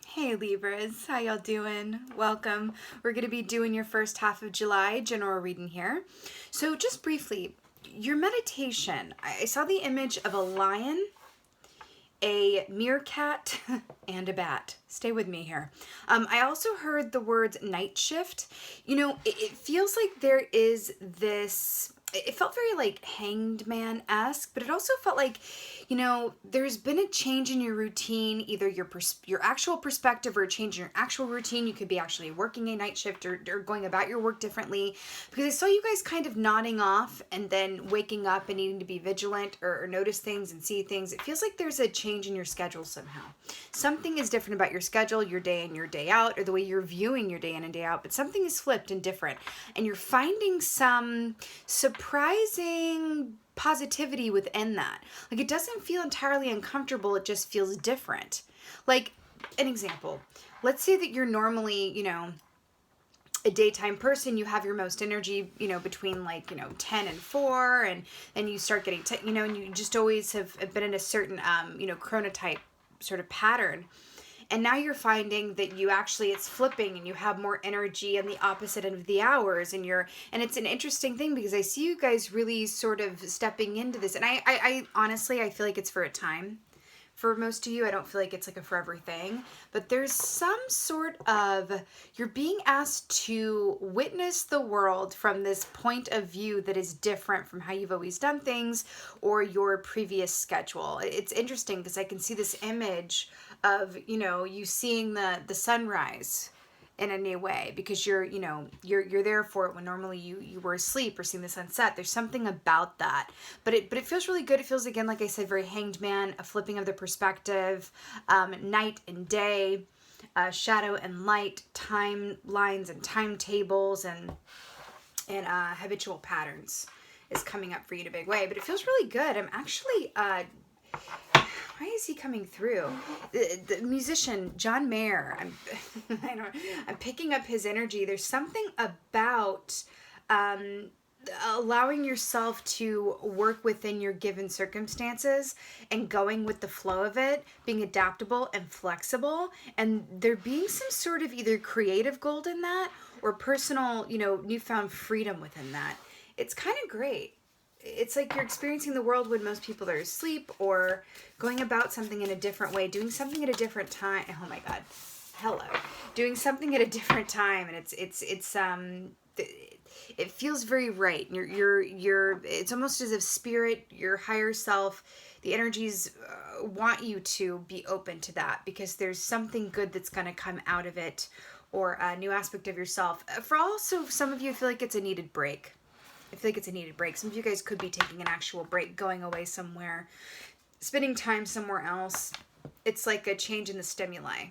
Hey Libras, how y'all doing? Welcome. We're going to be doing your first half of July general reading here. So just briefly, your meditation, I saw the image of a lion, a meerkat, and a bat. Stay with me here. I also heard the words night shift. You know, it feels like there is this... It felt very like Hanged Man-esque, but it also felt like, you know, there's been a change in your routine, either your actual perspective or a change in your actual routine. You could be actually working a night shift or going about your work differently, because I saw you guys kind of nodding off and then waking up and needing to be vigilant or notice things and see things. It feels like there's a change in your schedule somehow. Something is different about your schedule, your day in, your day out, or the way you're viewing your day in and day out, but something is flipped and different. And you're finding some surprising positivity within that. Like, it doesn't feel entirely uncomfortable, it just feels different. Like, an example, let's say that you're normally, you know, a daytime person, you have your most energy, you know, between like, you know, 10 and 4, and then you start getting, you know, and you just always have been in a certain, you know, chronotype sort of pattern. And now you're finding that you actually, it's flipping and you have more energy on the opposite end of the hours, and it's an interesting thing because I see you guys really sort of stepping into this. And I honestly, I feel like it's for a time. For most of you, I don't feel like it's like a forever thing, but there's some sort of, you're being asked to witness the world from this point of view that is different from how you've always done things or your previous schedule. It's interesting because I can see this image of, you know, you seeing the sunrise in a new way because you're there for it when normally you were asleep or seeing the sunset. There's something about that, but it feels really good. It feels, again, like I said, very Hanged Man, a flipping of the perspective, night and day, shadow and light, timelines and timetables and habitual patterns is coming up for you in a big way. But it feels really good. I'm actually why is he coming through? The musician, John Mayer, I'm picking up his energy. There's something about allowing yourself to work within your given circumstances and going with the flow of it, being adaptable and flexible, and there being some sort of either creative gold in that or personal, you know, newfound freedom within that. It's kind of great. It's like you're experiencing the world when most people are asleep, or going about something in a different way, doing something at a different time. Oh my God. Hello. Doing something at a different time. And it feels very right. It's almost as if spirit, your higher self, the energies want you to be open to that because there's something good that's going to come out of it, or a new aspect of yourself. For also some of you, I feel like it's a needed break. I feel like it's a needed break. Some of you guys could be taking an actual break, going away somewhere, spending time somewhere else. It's like a change in the stimuli. And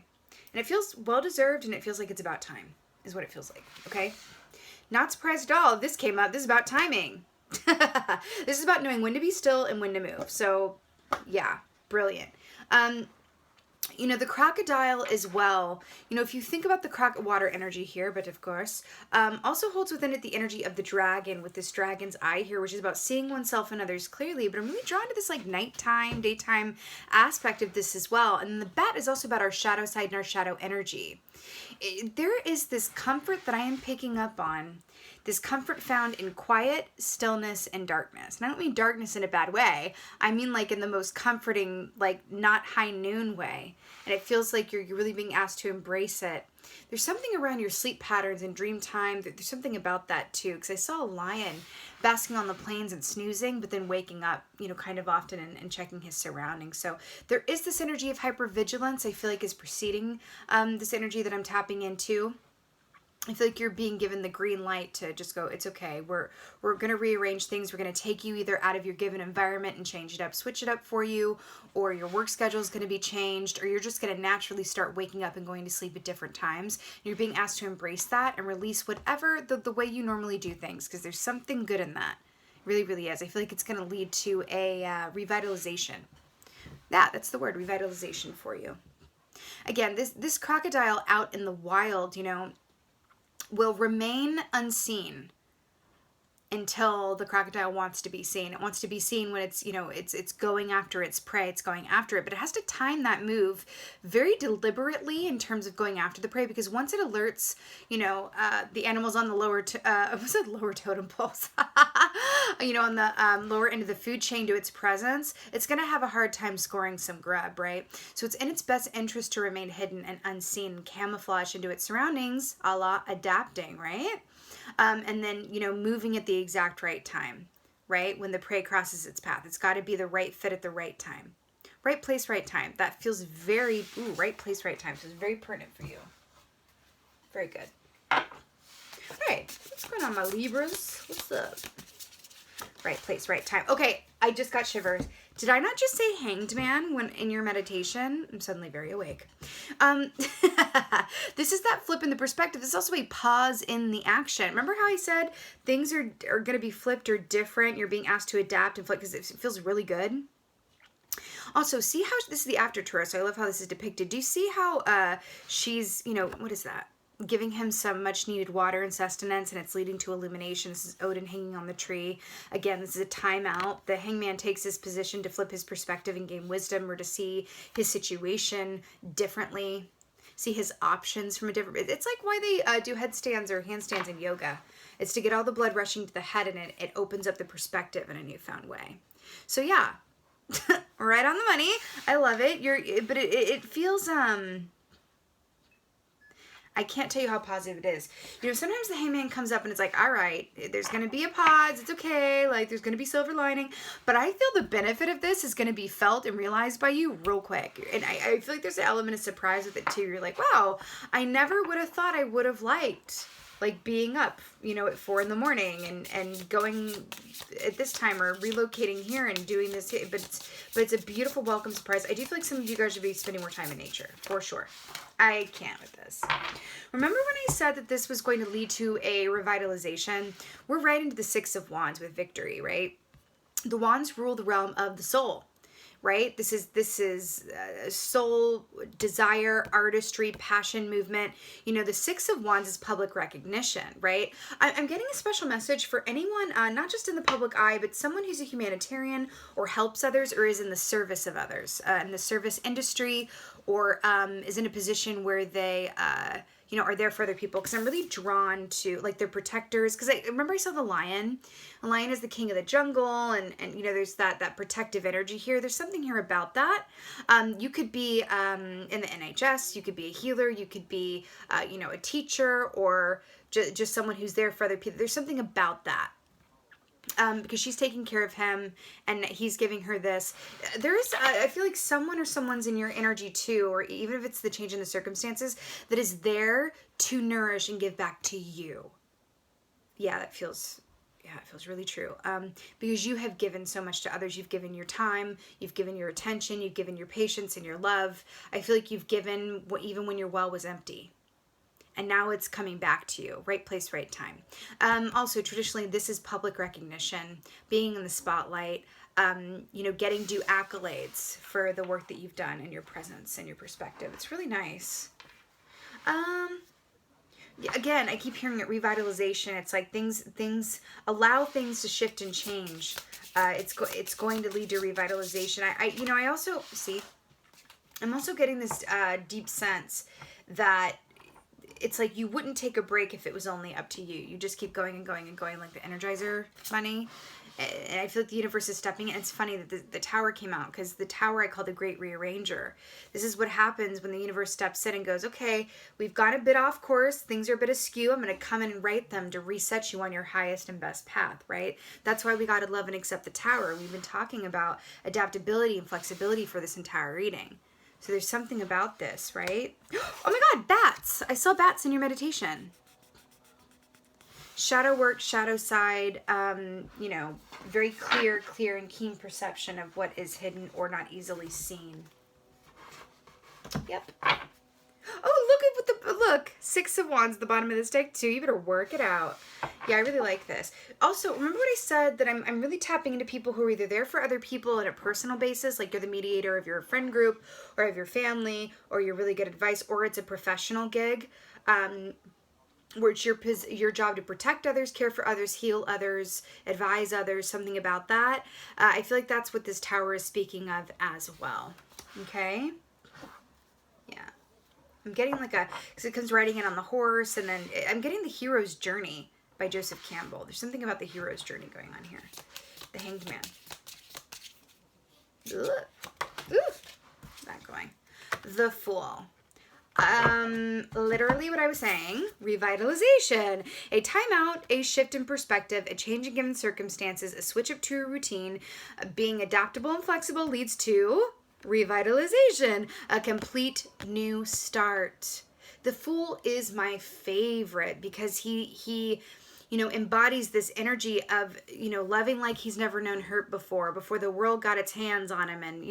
it feels well-deserved, and it feels like it's about time, is what it feels like, okay? Not surprised at all. This came up. This is about timing. This is about knowing when to be still and when to move. So, yeah, brilliant. You know, the crocodile as well, you know, if you think about the water energy here, but of course, also holds within it the energy of the dragon with this dragon's eye here, which is about seeing oneself and others clearly. But I'm really drawn to this like nighttime, daytime aspect of this as well. And the bat is also about our shadow side and our shadow energy. There is this comfort that I am picking up on. This comfort found in quiet, stillness, and darkness. And I don't mean darkness in a bad way. I mean like in the most comforting, like not high noon way. And it feels like you're really being asked to embrace it. There's something around your sleep patterns and dream time. There's something about that too. Because I saw a lion basking on the plains and snoozing, but then waking up, you know, kind of often and checking his surroundings. So there is this energy of hypervigilance I feel like is preceding this energy that I'm tapping into. I feel like you're being given the green light to just go, it's okay. We're going to rearrange things. We're going to take you either out of your given environment and change it up, switch it up for you, or your work schedule is going to be changed, or you're just going to naturally start waking up and going to sleep at different times. You're being asked to embrace that and release whatever the way you normally do things, because there's something good in that. It really, really is. I feel like it's going to lead to a revitalization. Yeah, that's the word, revitalization for you. Again, this crocodile out in the wild, you know, will remain unseen until the crocodile wants to be seen. It wants to be seen when it's, it's going after its prey, it's going after it, but it has to time that move very deliberately in terms of going after the prey, because once it alerts, the animals on the lower, lower totem poles, on the lower end of the food chain to its presence, it's going to have a hard time scoring some grub, right? So it's in its best interest to remain hidden and unseen and camouflage into its surroundings, a la adapting, right? And then, moving at the exact right time, right? When the prey crosses its path. It's got to be the right fit at the right time. Right place, right time. That feels very, right place, right time. Feels very pertinent for you. Very good. All right. What's going on, my Libras? What's up? Right place, right time. Okay, I just got shivers. Did I not just say hanged man when in your meditation? I'm suddenly very awake. This is that flip in the perspective. This is also a pause in the action. Remember how I said things are going to be flipped or different? You're being asked to adapt and flip because it feels really good. Also, see how this is the after tour. So I love how this is depicted. Do you see how she's, what is that? Giving him some much needed water and sustenance, and it's leading to illumination. This is Odin hanging on the tree. Again, this is a timeout. The hangman takes his position to flip his perspective and gain wisdom, or to see his situation differently, see his options from a different... It's like why they do headstands or handstands in yoga. It's to get all the blood rushing to the head, and it opens up the perspective in a newfound way. So yeah, right on the money. I love it. But it feels... I can't tell you how positive it is. Sometimes the hangman comes up and it's like, all right, there's going to be a pause. It's okay. Like, there's going to be silver lining. But I feel the benefit of this is going to be felt and realized by you real quick. And I feel like there's an element of surprise with it, too. You're like, wow, I never would have thought I would have liked, like, being up, at 4 a.m. and going at this time, or relocating here and doing this. But it's a beautiful welcome surprise. I do feel like some of you guys should be spending more time in nature, for sure. I can't with this. Remember when I said that this was going to lead to a revitalization? We're right into the 6 of Wands with victory, right? The Wands rule the realm of the soul, right? This is soul, desire, artistry, passion, movement. The 6 of Wands is public recognition, right? I'm getting a special message for anyone, not just in the public eye, but someone who's a humanitarian or helps others or is in the service of others, in the service industry, or is in a position where they, are there for other people. Because I'm really drawn to, like, they're protectors. Because I remember I saw the lion. The lion is the king of the jungle. And there's that protective energy here. There's something here about that. You could be in the NHS. You could be a healer. You could be, a teacher, or just someone who's there for other people. There's something about that. Because she's taking care of him and he's giving her this. There's, I feel like someone or someone's in your energy too, or even if it's the change in the circumstances, that is there to nourish and give back to you. Yeah, it feels really true. Because you have given so much to others. You've given your time, you've given your attention, you've given your patience and your love. I feel like you've given even when your well was empty. And now it's coming back to you. Right place, right time. Also, traditionally, this is public recognition, being in the spotlight, getting due accolades for the work that you've done and your presence and your perspective. It's really nice. Again, I keep hearing it, revitalization. It's like things allow things to shift and change. It's going to lead to revitalization. I also see, I'm also getting this deep sense that it's like you wouldn't take a break if it was only up to you. You just keep going and going and going, like the Energizer Bunny. And I feel like the universe is stepping in. It's funny that the Tower came out, because the Tower I call the Great Rearranger. This is what happens when the universe steps in and goes, okay, we've gone a bit off course. Things are a bit askew. I'm going to come in and right them to reset you on your highest and best path, right? That's why we got to love and accept the Tower. We've been talking about adaptability and flexibility for this entire reading. So there's something about this, right? Oh my God, bats! I saw bats in your meditation. Shadow work, shadow side, very clear and keen perception of what is hidden or not easily seen. Yep. Oh, look, 6 of Wands at the bottom of this deck too. You better work it out. Yeah, I really like this. Also, remember what I said, that I'm really tapping into people who are either there for other people on a personal basis, like you're the mediator of your friend group or of your family, or you're really good advice, or it's a professional gig. where it's your job to protect others, care for others, heal others, advise others, something about that. I feel like that's what this tower is speaking of as well. Okay? Yeah. I'm getting like because it comes riding in on the horse, and then I'm getting the hero's journey by Joseph Campbell. There's something about the hero's journey going on here. The Hanged Man. Ugh. Ooh. Not going. The Fool. Literally what I was saying, revitalization, a timeout, a shift in perspective, a change in given circumstances, a switch up to a routine, being adaptable and flexible leads to revitalization, a complete new start. The Fool is my favorite because he embodies this energy of, loving like he's never known hurt before the world got its hands on him and,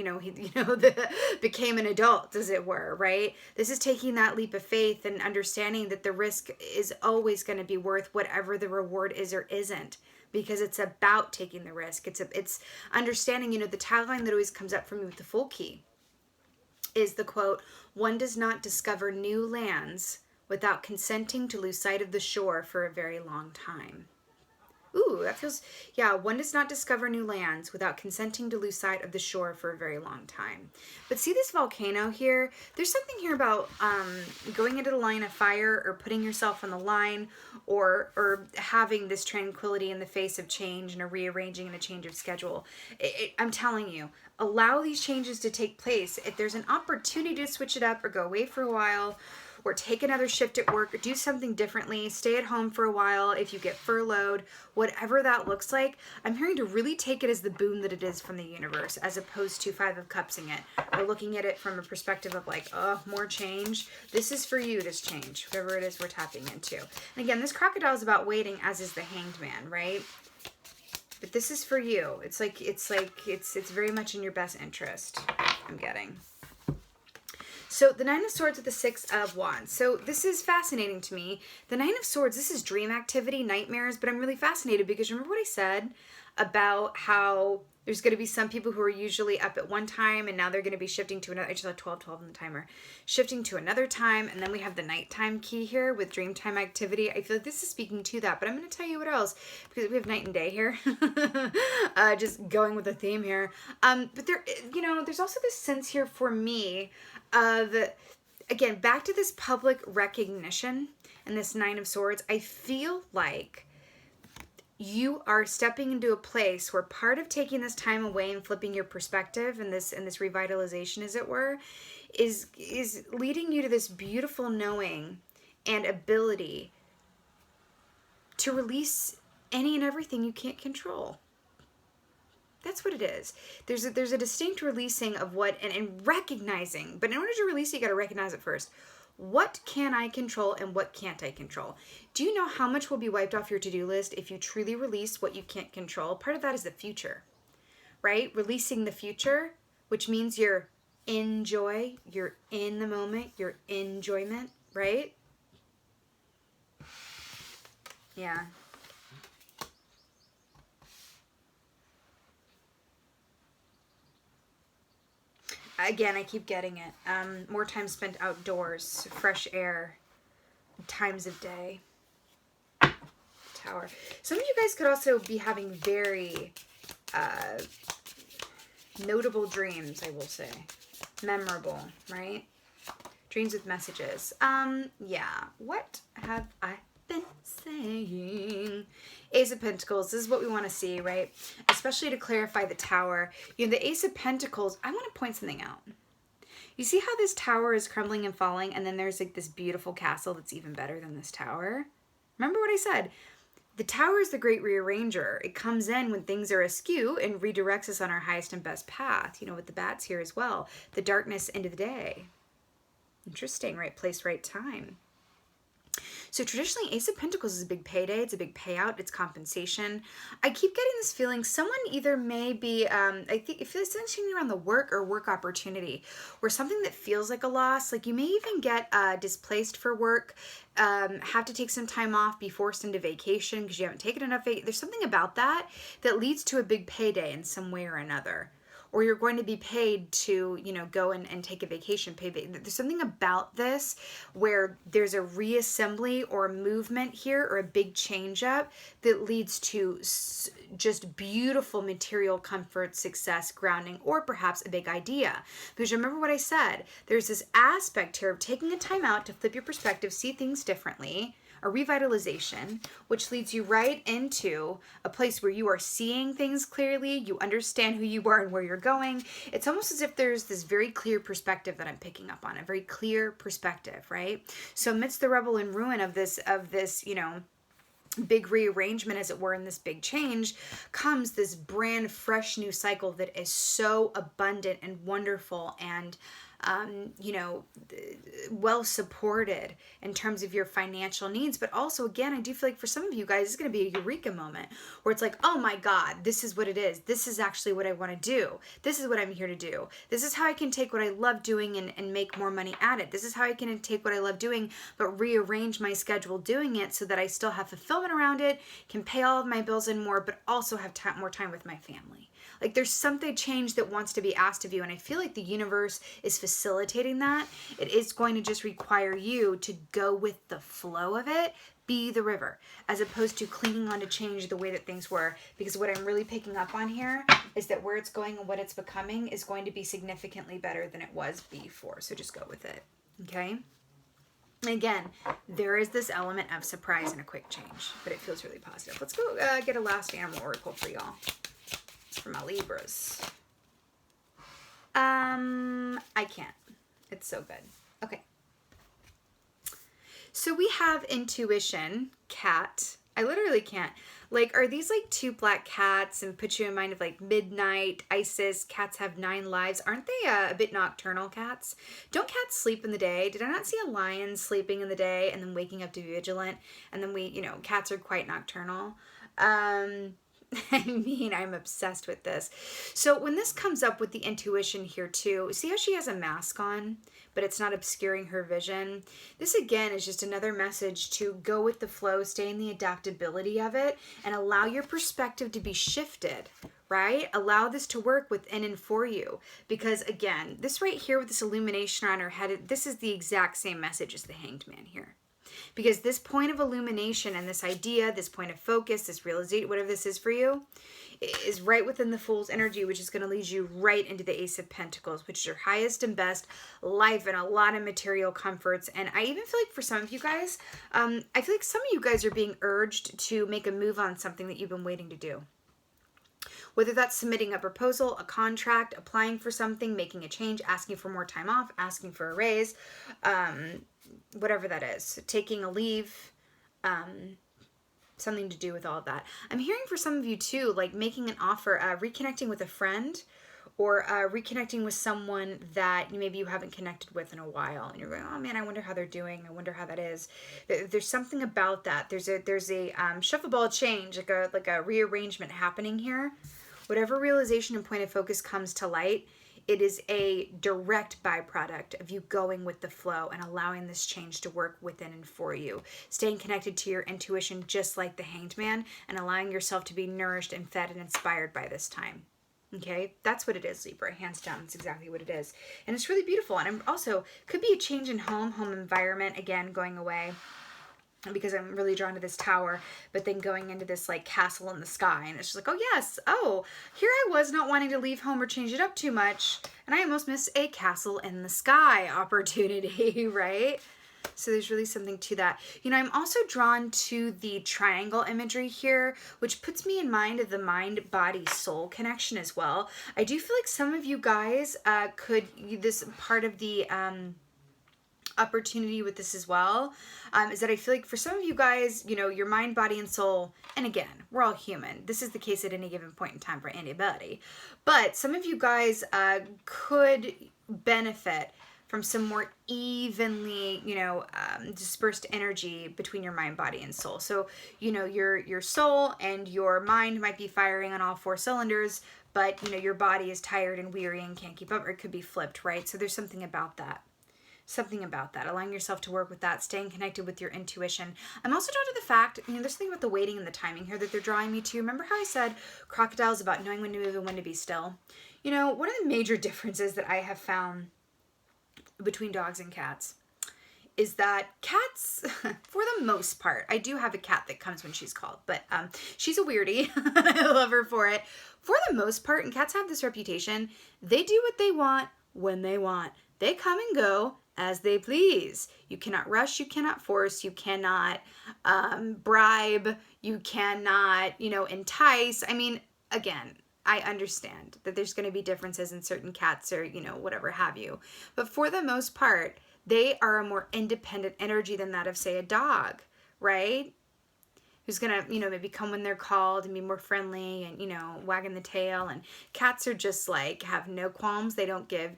became an adult, as it were, right? This is taking that leap of faith and understanding that the risk is always going to be worth whatever the reward is or isn't, because it's about taking the risk. It's understanding, the tagline that always comes up for me with the Fool key is the quote, "One does not discover new lands without consenting to lose sight of the shore for a very long time." Ooh, that feels, one does not discover new lands without consenting to lose sight of the shore for a very long time. But see this volcano here? There's something here about going into the line of fire, or putting yourself on the line, or having this tranquility in the face of change and a rearranging and a change of schedule. I'm telling you, allow these changes to take place. If there's an opportunity to switch it up or go away for a while, or take another shift at work, or do something differently, stay at home for a while if you get furloughed, whatever that looks like, I'm hearing to really take it as the boon that it is from the universe, as opposed to Five of Cupsing it, or looking at it from a perspective of like, oh, more change. This is for you, this change, whatever it is we're tapping into. And again, this crocodile is about waiting, as is the Hanged Man, right? But this is for you. It's very much in your best interest, I'm getting. So the Nine of Swords with the Six of Wands. So this is fascinating to me. The Nine of Swords, this is dream activity, nightmares, but I'm really fascinated because remember what I said about how there's going to be some people who are usually up at one time and now they're going to be shifting to another. I just had 12 on the timer. Shifting to another time, and then we have the nighttime key here with dream time activity. I feel like this is speaking to that, but I'm going to tell you what else, because we have night and day here. Just going with the theme here. But there, there's also this sense here for me of, again, back to this public recognition and this Nine of Swords. I feel like you are stepping into a place where part of taking this time away and flipping your perspective and this revitalization, as it were, is leading you to this beautiful knowing and ability to release any and everything you can't control. That's what it is. There's a distinct releasing of what, and recognizing, but in order to release it, you got to recognize it first. What can I control and what can't I control? Do you know how much will be wiped off your to-do list if you truly release what you can't control? Part of that is the future, right? Releasing the future, which means you're in joy, you're in the moment, you're in enjoyment, right? Yeah. Again, I keep getting it. More time spent outdoors, fresh air, times of day. Tower. Some of you guys could also be having very notable dreams, I will say. Memorable, right? Dreams with messages. Yeah. What have I been saying? Ace of Pentacles. This is what we want to see, right? Especially to clarify the Tower. The Ace of Pentacles, I want to point something out. You see how this tower is crumbling and falling, and then there's like this beautiful castle that's even better than this tower? Remember what I said? The Tower is the great rearranger. It comes in when things are askew and redirects us on our highest and best path. With the bats here as well. The darkness into the day. Interesting. Right place, right time. So traditionally, Ace of Pentacles is a big payday. It's a big payout. It's compensation. I keep getting this feeling someone either may be, I think it feels something around the work or work opportunity, or something that feels like a loss. Like you may even get displaced for work, have to take some time off, be forced into vacation because you haven't taken enough vacation. There's something about that that leads to a big payday in some way or another. or you're going to be paid to, go and take a vacation. There's something about this where there's a reassembly or a movement here or a big change up that leads to just beautiful material comfort, success, grounding, or perhaps a big idea. Because remember what I said, there's this aspect here of taking a time out to flip your perspective, see things differently, a revitalization, which leads you right into a place where you are seeing things clearly, you understand who you are and where you're going. It's almost as if there's this very clear perspective that I'm picking up on, a very clear perspective, right? So amidst the rubble and ruin of this, big rearrangement, as it were, in this big change, comes this brand fresh new cycle that is so abundant and wonderful and well supported in terms of your financial needs. But also, again, I do feel like for some of you guys, it's going to be a eureka moment where it's like, oh my God, this is what it is. This is actually what I want to do. This is what I'm here to do. This is how I can take what I love doing and make more money at it. This is how I can take what I love doing, but rearrange my schedule doing it so that I still have fulfillment around it, can pay all of my bills and more, but also have more time with my family. Like there's something change that wants to be asked of you. And I feel like the universe is facilitating that. It is going to just require you to go with the flow of it, be the river, as opposed to clinging on to change the way that things were. Because what I'm really picking up on here is that where it's going and what it's becoming is going to be significantly better than it was before. So just go with it. Okay? Again, there is this element of surprise and a quick change, but it feels really positive. Let's go get a last animal oracle for y'all. For my Libras. I can't. It's so good. Okay. So we have intuition, cat. I literally can't. Like, are these like two black cats and put you in mind of like midnight, Isis, cats have 9 lives? Aren't they a bit nocturnal cats? Don't cats sleep in the day? Did I not see a lion sleeping in the day and then waking up to be vigilant? And then cats are quite nocturnal. I'm obsessed with this. So when this comes up with the intuition here too, see how she has a mask on, but it's not obscuring her vision? This again is just another message to go with the flow, stay in the adaptability of it, and allow your perspective to be shifted, right? Allow this to work within and for you. Because again, this right here with this illumination on her head, this is the exact same message as the Hanged Man here. Because this point of illumination and this idea, this point of focus, this realization, whatever this is for you, is right within the Fool's energy, which is going to lead you right into the Ace of Pentacles, which is your highest and best life and a lot of material comforts. And I even feel like for some of you guys, I feel like some of you guys are being urged to make a move on something that you've been waiting to do. Whether that's submitting a proposal, a contract, applying for something, making a change, asking for more time off, asking for a raise, whatever that is, taking a leave, something to do with all of that. I'm hearing for some of you too, like making an offer, reconnecting with a friend, or reconnecting with someone that maybe you haven't connected with in a while, and you're going, oh man, I wonder how they're doing. I wonder how that is. There's something about that. There's a shuffleball change, like a rearrangement happening here. Whatever realization and point of focus comes to light, it is a direct byproduct of you going with the flow and allowing this change to work within and for you. Staying connected to your intuition just like the Hanged Man, and allowing yourself to be nourished and fed and inspired by this time. Okay, that's what it is, Libra. Hands down, that's exactly what it is. And it's really beautiful. And I'm also, could be a change in home environment, again, going away. Because I'm really drawn to this tower, but then going into this like castle in the sky, and it's just like, oh yes, oh, here I was not wanting to leave home or change it up too much, and I almost missed a castle in the sky opportunity, right? So there's really something to that. I'm also drawn to the triangle imagery here, which puts me in mind of the mind, body, soul connection as well. I do feel like some of you guys this part of the opportunity with this as well, is that I feel like for some of you guys, your mind, body, and soul, and again, we're all human. This is the case at any given point in time for anybody. But some of you guys could benefit from some more evenly, dispersed energy between your mind, body, and soul. So, your soul and your mind might be firing on all 4 cylinders, but, your body is tired and weary and can't keep up, or it could be flipped, right? So there's something about that. Allowing yourself to work with that, staying connected with your intuition. I'm also drawn to the fact, there's something about the waiting and the timing here that they're drawing me to. Remember how I said crocodiles about knowing when to move and when to be still? You know, one of the major differences that I have found between dogs and cats is that cats, for the most part, I do have a cat that comes when she's called, but she's a weirdie. I love her for it. For the most part, and cats have this reputation, they do what they want when they want. They come and go as they please. You cannot rush, you cannot force, you cannot bribe, you cannot, entice. I mean, again, I understand that there's going to be differences in certain cats or, whatever have you. But for the most part, they are a more independent energy than that of, say, a dog, right? Who's going to, maybe come when they're called and be more friendly and, wagging the tail. And cats are just like, have no qualms. They don't give,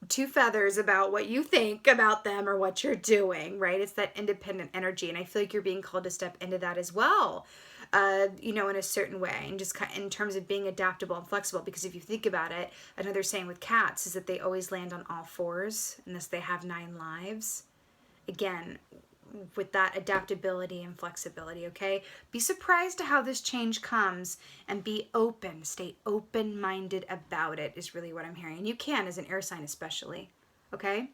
two feathers about what you think about them or what you're doing, right? It's that independent energy. And I feel like you're being called to step into that as well, in a certain way, and just in terms of being adaptable and flexible. Because if you think about it, another saying with cats is that they always land on all fours, and thus they have 9 lives. Again, with that adaptability and flexibility, okay? Be surprised to how this change comes and be open. Stay open-minded about it is really what I'm hearing. And you can as an air sign especially, okay?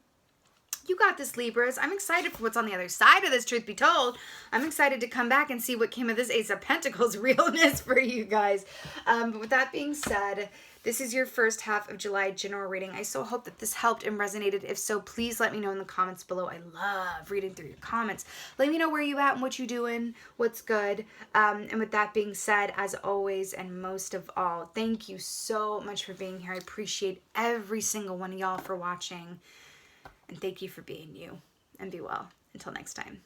You got this, Libras. I'm excited for what's on the other side of this, truth be told. I'm excited to come back and see what came of this Ace of Pentacles realness for you guys. But with that being said, this is your first half of July general reading. I so hope that this helped and resonated. If so, please let me know in the comments below. I love reading through your comments. Let me know where you at and what you doing, what's good. And with that being said, as always, and most of all, thank you so much for being here. I appreciate every single one of y'all for watching. And thank you for being you. And be well. Until next time.